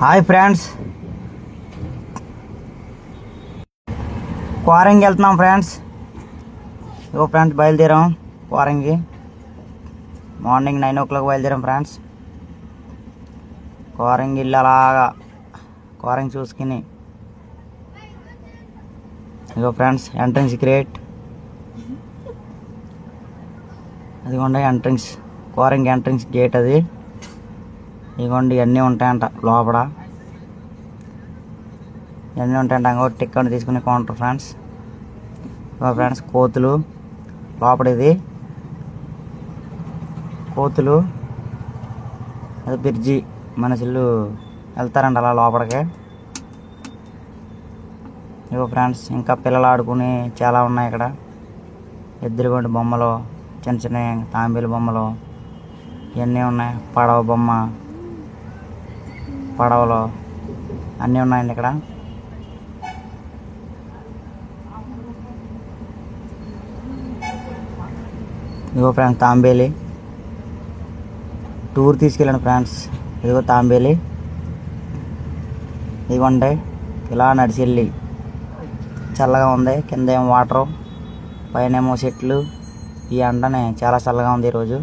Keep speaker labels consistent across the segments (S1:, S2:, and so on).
S1: Hi friends, క్వారింగ్కి వెళ్తున్నాం friends. ఇగో friends బయలుదేరాం క్వారింగ్కి. Morning 9 o'clock బయలుదేరాం ఫ్రెండ్స్. క్వారింగ్ ఇల్లు అలాగా క్వారింగ్ చూసుకుని ఇగో ఫ్రెండ్స్ ఎంట్రన్స్ గ్రేట్. అదిగోండి ఎంట్రన్స్, క్వారింగ్ ఎంట్రన్స్ గేట్ అది. ఇదిగోండి ఇవన్నీ ఉంటాయంట లోపల, ఇవన్నీ ఉంటాయంట. ఇంకో టికెట్ తీసుకునే కౌంటర్ ఫ్రెండ్స్. ఫ్రెండ్స్ కోతులు లోపల, ఇది కోతులు, అది బ్రిడ్జి. మనుషులు వెళ్తారంట అలా లోపలికి. ఇగో ఫ్రెండ్స్ ఇంకా పిల్లలు ఆడుకుని చాలా ఉన్నాయి ఇక్కడ. ఎద్దులబండి బొమ్మలు, చిన్న చిన్న తాంబేలు బొమ్మలు ఇవన్నీ ఉన్నాయి. పడవ బొమ్మ, పడవలు అన్నీ ఉన్నాయండి ఇక్కడ. ఇదిగో ఫ్రెండ్స్ తాంబేలి టూర్ తీసుకెళ్ళండి ఫ్రెండ్స్. ఇదిగో తాంబేలి, ఇదిగోండి ఇలా నడిచి వెళ్ళి చల్లగా ఉంది. కింద ఏమో వాటరు, పైన ఏమో చెట్లు. ఈ ఎండనే చాలా చల్లగా ఉంది ఈరోజు.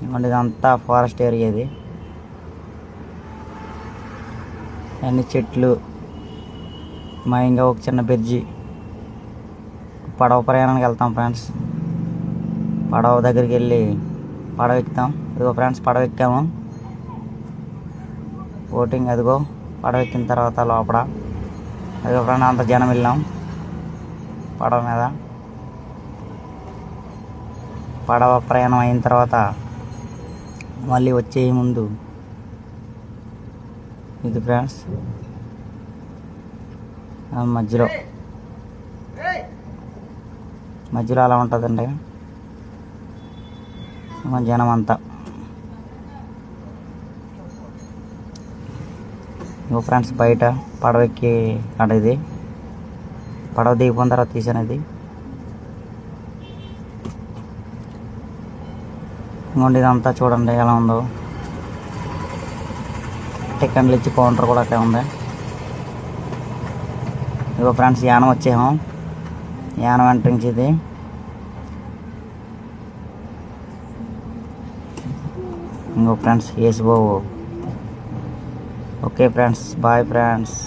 S1: ఇదిగోండి ఇదంతా ఫారెస్ట్ ఏరియా ఇది. అన్ని చెట్లు, ఇంకా ఒక చిన్న బ్రిడ్జి. పడవ ప్రయాణానికి వెళ్తాం ఫ్రెండ్స్. పడవ దగ్గరికి వెళ్ళి పడవ ఎక్కుతాం. ఇదిగో ఫ్రెండ్స్ పడవ ఎక్కాము. బోటింగ్ అదిగో పడవ ఎక్కిన తర్వాత లోపల అదిగో ఫ్రెండ్స్ అంత జనం వెళ్ళాం పడవ మీద. పడవ ప్రయాణం అయిన తర్వాత మళ్ళీ వచ్చే ముందు ఇది ఫ్రెండ్స్ మధ్యలో అలా ఉంటుందండి జనం అంతా. ఇంకో ఫ్రెండ్స్ బయట పడవ ఎక్కి అడ, ఇది పడవ దిగిపోయిన తర్వాత తీసాను ఇది. ఇంకోండి ఇదంతా చూడండి ఎలా ఉందో. టికెట్లు ఇచ్చి కౌంటర్ కూడా అక్కడ ఉంది. ఇగో ఫ్రెండ్స్ యానం వచ్చేసాం. యానం ఎంట్రన్స్ ఇది. ఇంకో friends Yesubabu. Okay friends, bye friends.